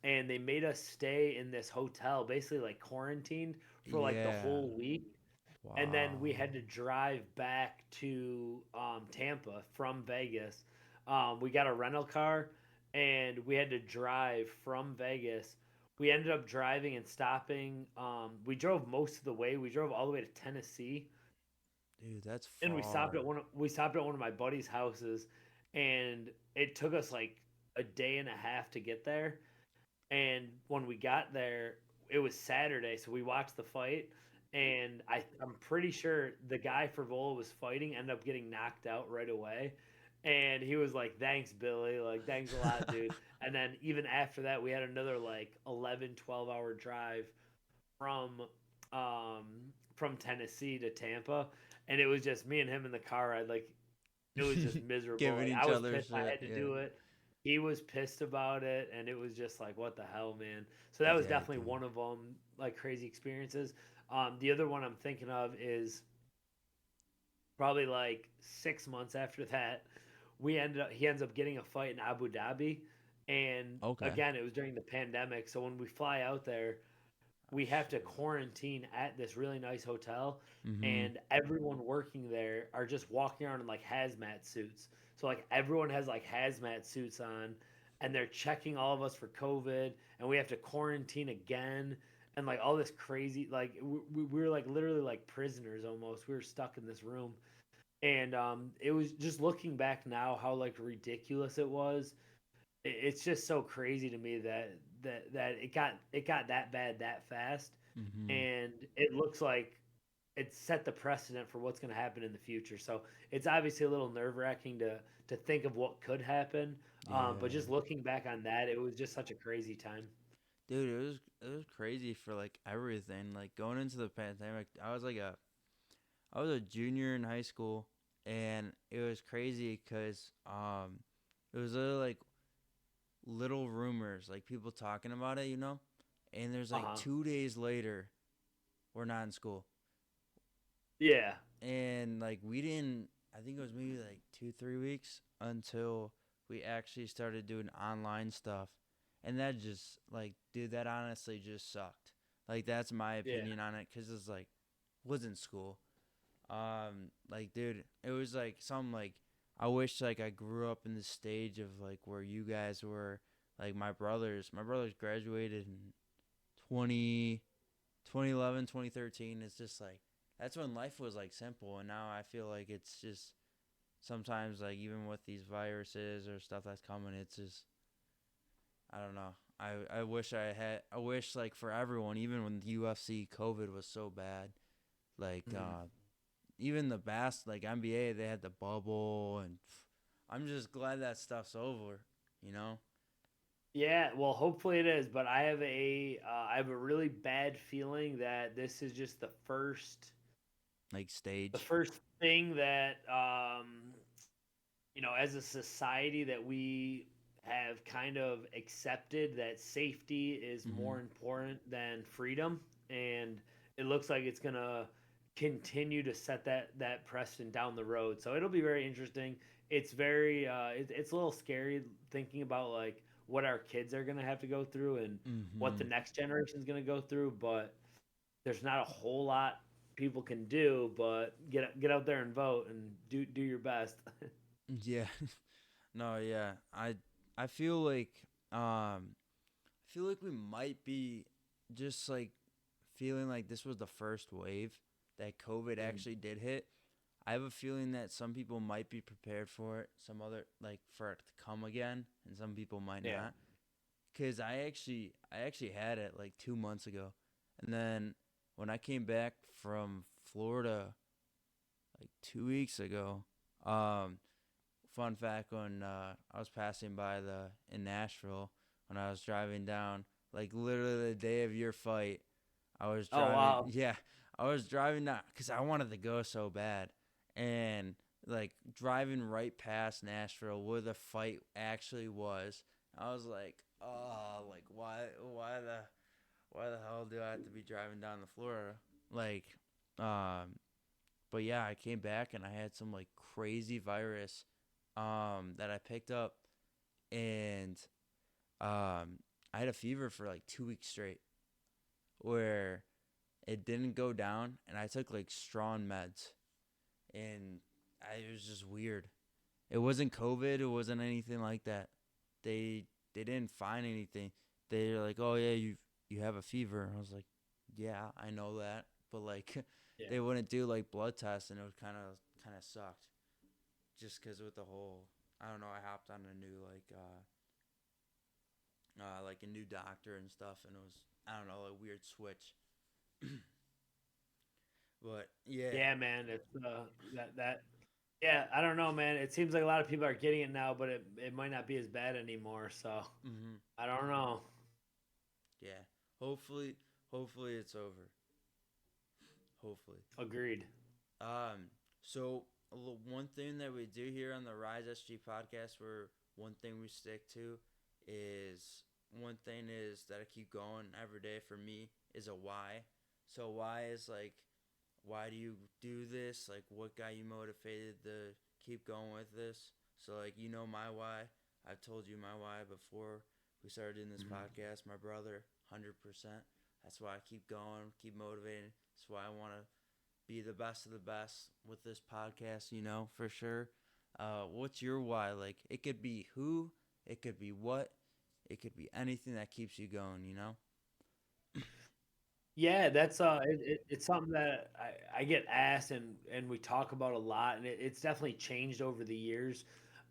and they made us stay in this hotel, basically like quarantined for like the
Yeah.
whole week. And then we
Wow.
had to drive back to Tampa from Vegas. We got a rental car, and we had to drive from Vegas. We ended up driving and stopping. We drove most of the way. We drove all the way to Tennessee,
Dude, that's
and
far.
we stopped at one of my buddy's houses, and it took us like a day and a half to get there. And when we got there, it was Saturday, so we watched the fight. And I'm pretty sure the guy for Vola was fighting ended up getting knocked out right away. And he was like, "Thanks, Billy. Like, thanks a lot, dude." And then even after that, we had another like 11, 12 hour drive from um from Tennessee to Tampa, and it was just me and him in the car ride. Like, it was just miserable.
Giving
Like, I
each
was
other
pissed I
shit.
had to
Yeah.
do it. He was pissed about it, and it was just like, what the hell, man. So that was
Yeah,
definitely
dude.
one of them, like crazy experiences. The other one I'm thinking of is probably like 6 months after that. He ends up getting a fight in Abu Dhabi, and
Okay.
again, it was during the pandemic. So when we fly out there, we have to
Shoot.
quarantine at this really nice hotel,
Mhm.
and everyone working there are just walking around in like hazmat suits. So like everyone has like hazmat suits on, and they're checking all of us for COVID, and we have to quarantine again, and like all this crazy, like we were like literally like prisoners almost. We were stuck in this room, and it was just looking back now how like ridiculous it was. It's just so crazy to me that it got that bad that fast,
Mhm.
and it looks like it set the precedent for what's going to happen in the future. So it's obviously a little nerve wracking to think of what could happen. But
Yeah.
just looking back on that, it was just such a crazy time.
Dude, it was crazy for like everything. Like going into the pandemic, I was a junior in high school, and it was crazy because it was like little rumors, like people talking about it. And there's
Uh
like
huh.
2 days later, we're not in school,
Yeah.
and like we didn't. I think it was maybe like 2 3 weeks until we actually started doing online stuff, and that just like, dude, that honestly just sucked. Like that's my
Yeah.
opinion on it, because it's like wasn't school. Like, dude, it was like some like I wish like I grew up in the stage of like where you guys were. Like my brothers graduated in 20 2011 2013. It's just like that's when life was like simple, and now I feel like it's just sometimes like even with these viruses or stuff that's coming, it's just I don't know. I wish like for everyone, even when the UFC COVID was so bad, like
Mhm.
even the best like NBA, they had the bubble, and I'm just glad that stuff's over, you know?
Yeah, well, hopefully it is, but I have a really bad feeling that this is just
Like
the
stage.
first thing that as a society that we have kind of accepted that safety is
Mhm.
more important than freedom, and it looks like it's gonna continue to set that precedent down the road. So it'll be very interesting. It's very it's a little scary thinking about like what our kids are gonna have to go through and what the
Mm-hmm.
next generation is gonna go through. But there's not a whole lot people can do, but get out there and vote and do your best.
Yeah. No, yeah. I feel like we might be just like feeling like this was the first wave that COVID
Mm.
actually did hit. I have a feeling that some people might be prepared for it, some other like for it to come again, and some people might
Yeah.
not. Cause I actually had it like 2 months ago, and then when I came back from Florida like 2 weeks ago, um, fun fact, when I was passing by the in Nashville when I was driving down, like literally the day of your fight, I was
Oh
driving.
wow.
Yeah, I was driving down because I wanted to go so bad, and like driving right past Nashville where the fight actually was. I was like, oh, like why the hell do I have to be driving down to Florida? Like, um, but yeah, I came back and I had some like crazy virus that I picked up, and I had a fever for like 2 weeks straight where it didn't go down, and I took like strong meds, and it was just weird. It wasn't COVID, it wasn't anything like that. They didn't find anything. They're like, "Oh yeah, you have a fever." I was like, "Yeah, I know that." But like
Yeah.
they wouldn't do like blood tests, and it was kind of sucked. Just cuz with the whole, I don't know, I hopped on a new like a new doctor and stuff, and it was, I don't know, a weird switch. But yeah.
Yeah, man. It's that. Yeah, I don't know, man. It seems like a lot of people are getting it now, but it might not be as bad anymore. So
Mhm.
I don't know.
Yeah. Hopefully it's over. Hopefully.
Agreed.
So one thing that we do here on the Rise SG podcast, where one thing we stick to is, one thing is that I keep going every day for me is a why. So why is like, why do you do this? Like, what got you motivated to keep going with this? So like, my why. I've told you my why before we started doing this
Mhm.
podcast. My brother, 100%. That's why I keep going, keep motivating. That's why I want to be the best of the best with this podcast, for sure. What's your why? Like, it could be who, it could be what, it could be anything that keeps you going.
Yeah, that's it's something that I get asked and we talk about a lot, and it's definitely changed over the years.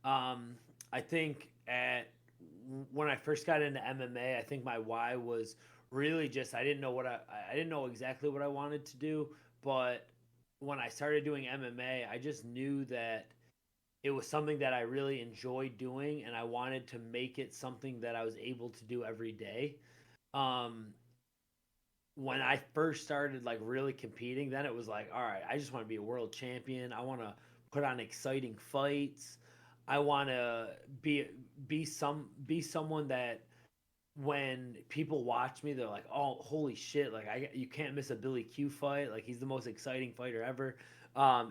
Um, I think when I first got into MMA, I think my why was really just I didn't know I didn't know exactly what I wanted to do, but when I started doing MMA, I just knew that it was something that I really enjoyed doing, and I wanted to make it something that I was able to do every day. Um, when I first started like really competing, then it was like, all right, I just want to be a world champion. I want to put on exciting fights. I want to be be someone that when people watch me, they're like, "Oh, holy shit! Like you can't miss a Billy Q fight. Like he's the most exciting fighter ever."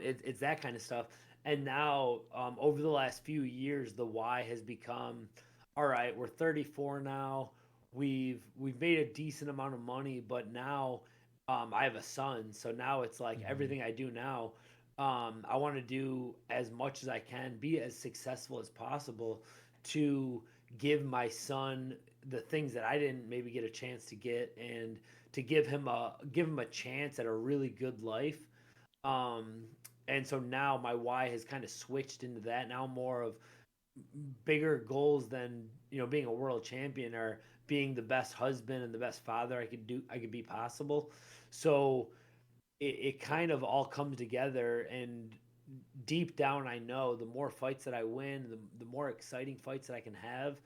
It's that kind of stuff. And now, over the last few years, the why has become, all right, we're 34 now. We've made a decent amount of money, but now, I have a son, so now it's like
Mm-hmm.
everything I do now. I want to do as much as I can, be as successful as possible to give my son the things that I didn't maybe get a chance to get, and to give him a chance at a really good life. Um, and so now my why has kind of switched into that. Now more of bigger goals than being a world champion, or being the best husband and the best father I could be possible. So it kind of all comes together, and deep down I know the more fights that I win, the more exciting fights that I can have,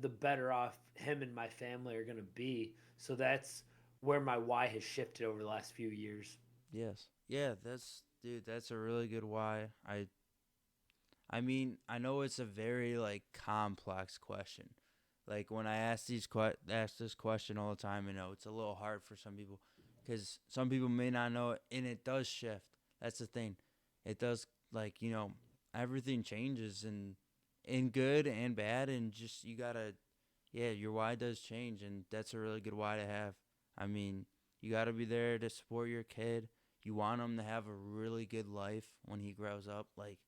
the better off him and my family are going to be. So that's where my why has shifted over the last few years.
Yes. Yeah, that's a really good why. I mean, I know it's a very like complex question. Like when I ask this question all the time, it's a little hard for some people because some people may not know it, and it does shift. That's the thing. It does, everything changes, and in good and bad, and just you gotta yeah, your why does change, and that's a really good why to have. I mean, you got to be there to support your kid. You want him to have a really good life when he grows up. Like,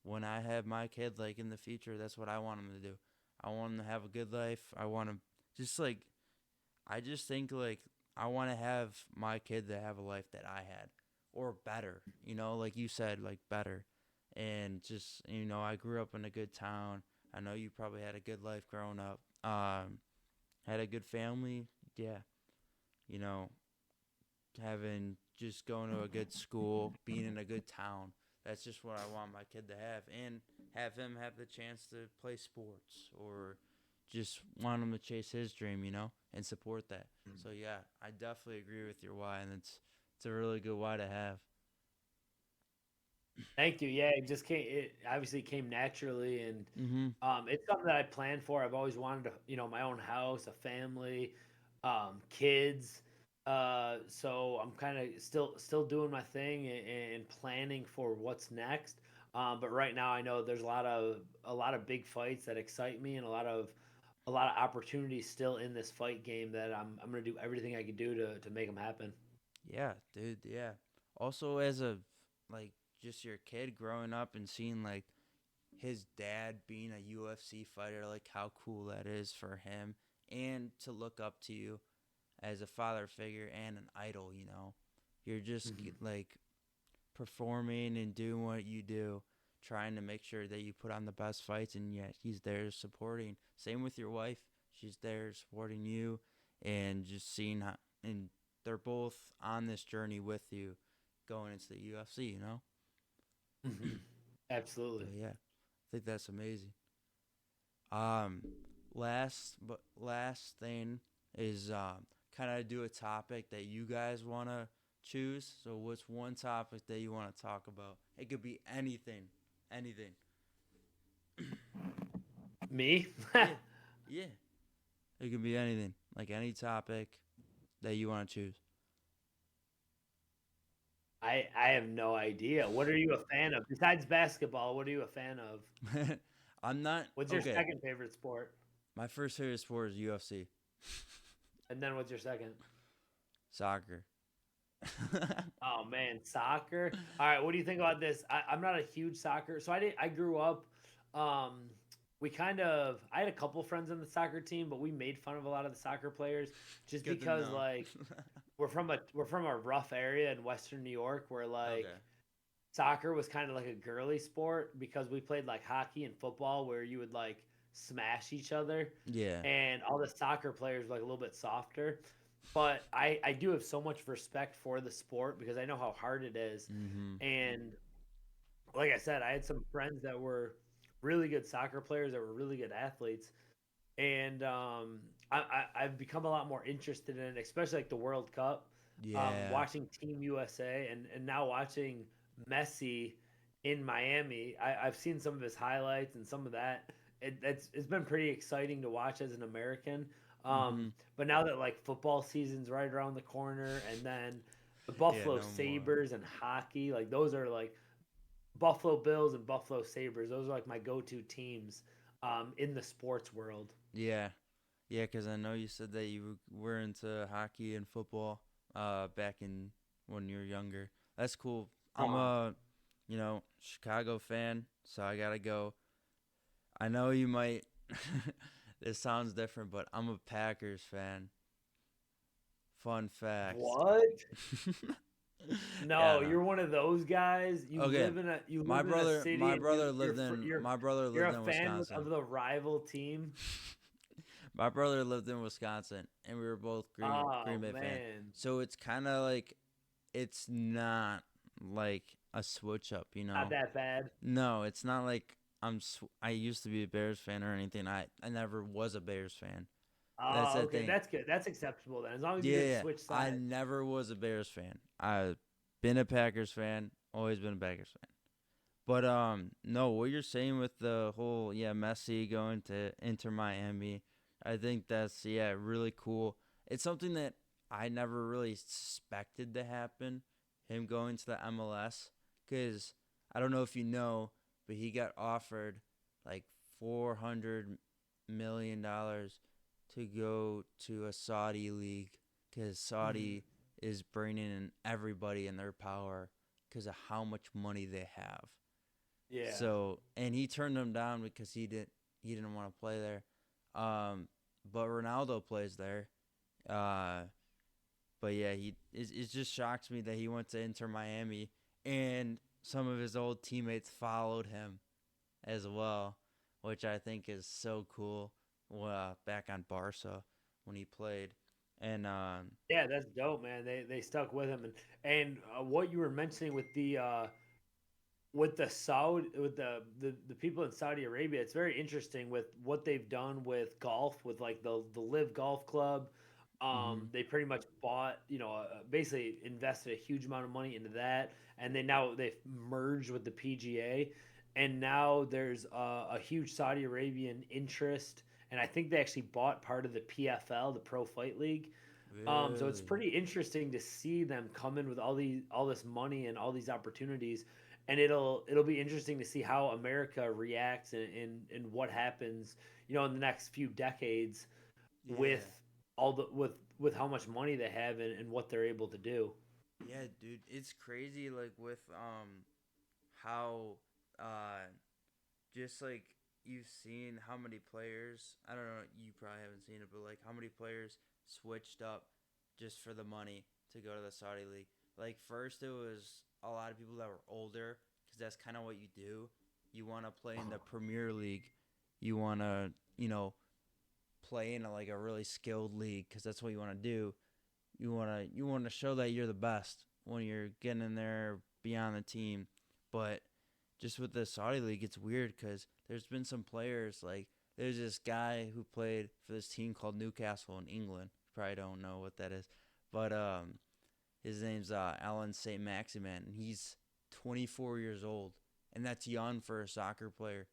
when I have my kid, like, in the future, that's what I want him to do. I want him to have a good life. I want him just like, I just think, like, I want to have my kid to have a life that I had or better, like you said, like, better. And just, I grew up in a good town. I know you probably had a good life growing up. Had a good family. Yeah. You know, having just going to a good school, being in a good town. That's just what I want my kid to have, and have him have the chance to play sports or just want him to chase his dream, and support that. So yeah, I definitely agree with your why, and it's a really good why to have.
Thank you. Yeah, it just came. It obviously came naturally, and
Mhm.
it's something that I planned for. I've always wanted to, my own house, a family, kids. So I'm kind of still doing my thing and planning for what's next. But right now, I know there's a lot of big fights that excite me, and a lot of opportunities still in this fight game that I'm gonna do everything I can do to make them happen.
Yeah, dude. Yeah. Also, as a like just your kid growing up and seeing like his dad being a UFC fighter, like how cool that is for him, and to look up to you as a father figure and an idol, You're just
Mhm.
like performing and doing what you do, trying to make sure that you put on the best fights, and yet he's there supporting. Same with your wife. She's there supporting you and just seeing how, and they're both on this journey with you going into the UFC.
Mhm.
So
Absolutely.
yeah, I think that's amazing. Um, last thing is kind of do a topic that you guys want to choose. So what's one topic that you want to talk about? It could be anything, anything.
Me?
Yeah, yeah. It could be anything, like any topic that you want to choose.
I have no idea. What are you a fan of? Besides basketball, what are you a fan of?
I'm not
What's your
okay.
second favorite sport?
My first favorite sport is UFC,
And then what's your second?
soccer.
Oh man, soccer. All right, what do you think about this? I'm not a huge soccer, so I grew up. Um, we kind of I had a couple friends on the soccer team, but we made fun of a lot of the soccer players just
Good to
because
know.
like we're from a rough area in Western New York where like
Okay.
soccer was kind of like a girly sport because we played like hockey and football where you would like smash each other,
Yeah.
and all the soccer players were like a little bit softer. But I do have so much respect for the sport because I know how hard it is.
Mhm.
And like I said, I had some friends that were really good soccer players that were really good athletes, and I've become a lot more interested in it, especially like the World Cup,
Yeah.
watching Team USA, and now watching Messi in Miami. I've seen some of his highlights and some of that. It's been pretty exciting to watch as an American. Um,
Mhm.
but now that like football season's right around the corner, and then the
Yeah.
Buffalo
No more.
Sabres and hockey, like those are like Buffalo Bills and Buffalo Sabres. Those are like my go-to teams in the sports world.
Yeah. Yeah, because I know you said that you were into hockey and football back in when you were younger. That's cool. I'm
Uh-huh.
a, Chicago fan, so I gotta go. I know you might. This sounds different, but I'm a Packers fan. Fun fact.
What?
Yeah,
No,
no.
you're one of those guys. You
Okay.
live in a you
My
live in a
brother,
city
my
and you
brother lived in my brother
you're
lived
a
in
fan of
Wisconsin.
the rival team.
My brother lived in Wisconsin, and we were both Green
Oh
Bay fans.
man,
So it's kind of like it's not like a switch up,
not that bad.
No, it's not like I used to be a Bears fan or anything. I never was a Bears fan. That's
Oh,
the
okay,
thing.
that's good. That's acceptable then, as long as you
Yeah,
didn't
yeah.
switch
I
sides.
never was a Bears fan. I've been a Packers fan. Always been a Packers fan. But no, what you're saying with the whole Messi going to Inter Miami, I think that's really cool. It's something that I never really suspected to happen. Him going to the MLS, because I don't know if you know, but he got offered like $400 million to go to a Saudi league because
Hmm.
Saudi is bringing in everybody in their power because of how much money they have.
Yeah.
So, and he turned them down because he didn't want to play there. Um, but Ronaldo plays there. Uh, but yeah, it just shocks me that he went to Inter Miami and some of his old teammates followed him as well, which I think is so cool. Back on Barca when he played, and
Yeah, that's dope, man. They stuck with him, and what you were mentioning with the Saudi with the people in Saudi Arabia, it's very interesting with what they've done with golf, with like the Live Golf Club.
mm-hmm,
They pretty much bought, basically invested a huge amount of money into that, and they've merged with the PGA, and now there's a huge Saudi Arabian interest, and I think they actually bought part of the PFL, the Pro Fight League. So it's
really,
pretty interesting to see them come in with all this money and all these opportunities, and it'll be interesting to see how America reacts and what happens, in the next few decades
yeah,
with all the with how much money they have and what they're able to do.
yeah, dude, it's crazy. Like with how uh just like you've seen how many players. I don't know, you probably haven't seen it, but like how many players switched up just for the money to go to the Saudi league. Like first, it was a lot of people that were older because that's kind of what you do. You want to play in the Premier League. You want to, play in like a really skilled league because that's what you want to do. You want to show that you're the best when you're getting in there beyond the team. But just with the Saudi league, it's weird because there's been some players like there's this guy who played for this team called Newcastle in England. You probably don't know what that is, but his name's Alan Saint Maximin, and he's 24 years old, and that's young for a soccer player.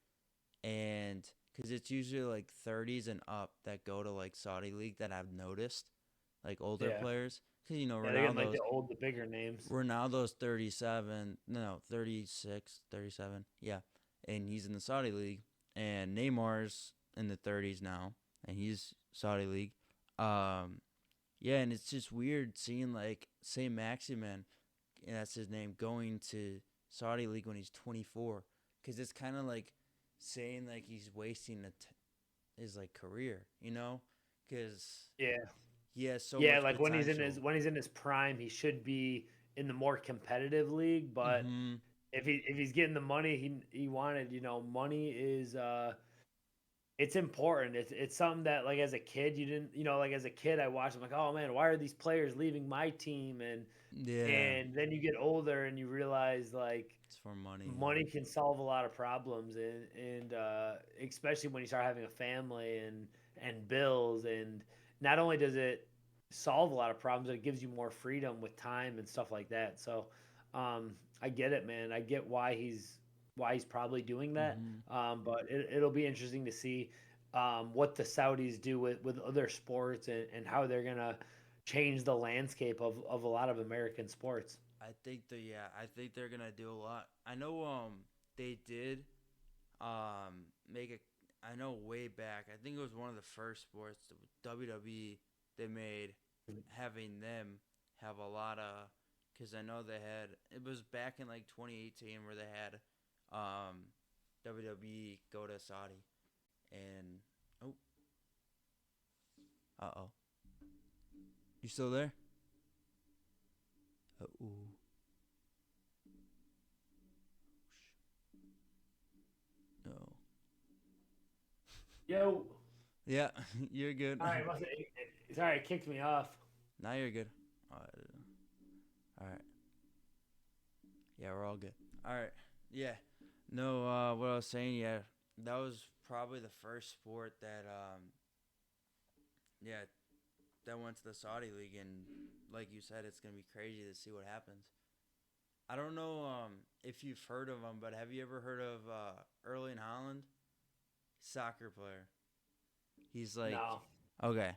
And because it's usually like 30s and up that go to like Saudi league that I've noticed, like older
Yeah,
players. Because
yeah, they're getting like the bigger names.
Ronaldo's 37, no, 36, 37, yeah, and he's in the Saudi league, and Neymar's in the 30s now, and he's Saudi league. Um, yeah, and it's just weird seeing like Saint Maximin, and that's his name, going to Saudi league when he's 24, because it's kind of like saying like he's wasting his like career, because
Yeah,
he has so
yeah,
much
like
potential.
when he's in his prime, he should be in the more competitive league, but
Mm-hmm.
if he's getting the money he wanted, money is it's important. It's something that, like, as a kid you didn't, like as a kid I watched, I'm like, oh man, why are these players leaving my team?
Yeah,
And then you get older and you realize, like,
it's for money.
money can solve a lot of problems, and especially when you start having a family and bills, and not only does it solve a lot of problems, it gives you more freedom with time and stuff like that. So I get it, man. I get why he's probably doing that.
Mm-hmm.
But it'll be interesting to see what the Saudis do with other sports, and how they're gonna change the landscape of a lot of American sports.
I think they're gonna do a lot. I know they did make a I know way back. I think it was one of the first sports WWE they made having them have a lot of because I know they had it was back in like 2018 where they had WWE go to Saudi and oh oh you still there? Oh no.
Yo,
Yeah, you're good.
all right, sorry, it kicked me off.
Now you're good. All right. Yeah, we're all good. All right. Yeah. No, what I was saying, yeah, that was probably the first sport that, yeah, that went to the Saudi league, and like you said, it's gonna be crazy to see what happens. I don't know, if you've heard of him, but have you ever heard of Erling Holland, soccer player? He's like,
No.
okay,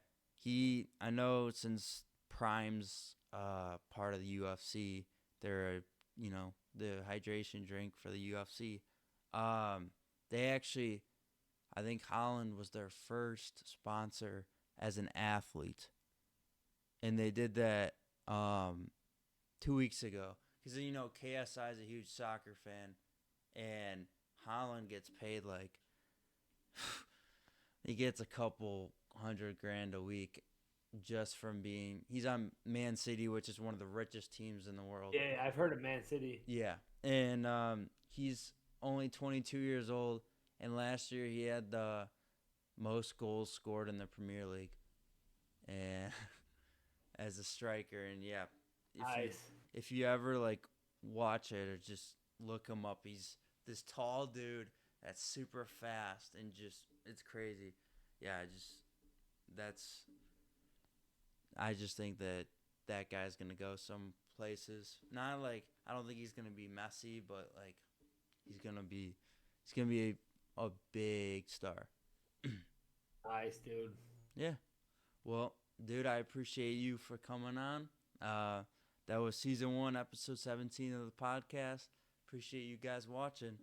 I know since Prime's part of the UFC, they're the hydration drink for the UFC. Um, they actually, I think Holland was their first sponsor as an athlete. And they did that 2 weeks ago. Because, you know, KSI is a huge soccer fan. And Holland gets paid like, he gets a couple $100,000 a week just from being, he's on Man City, which is one of the richest teams in the world.
Yeah, I've heard of Man City.
Yeah. And he's only 22 years old. And last year he had the most goals scored in the Premier League. And as a striker. And yeah, if you ever like watch it or just look him up, he's this tall dude that's super fast and just it's crazy. Yeah, I just think that guy's gonna go some places. Not like I don't think he's gonna be Messi, but like he's gonna be a big star.
Nice, dude.
Yeah. Well, dude, I appreciate you for coming on. That was season 1, episode 17 of the podcast. Appreciate you guys watching.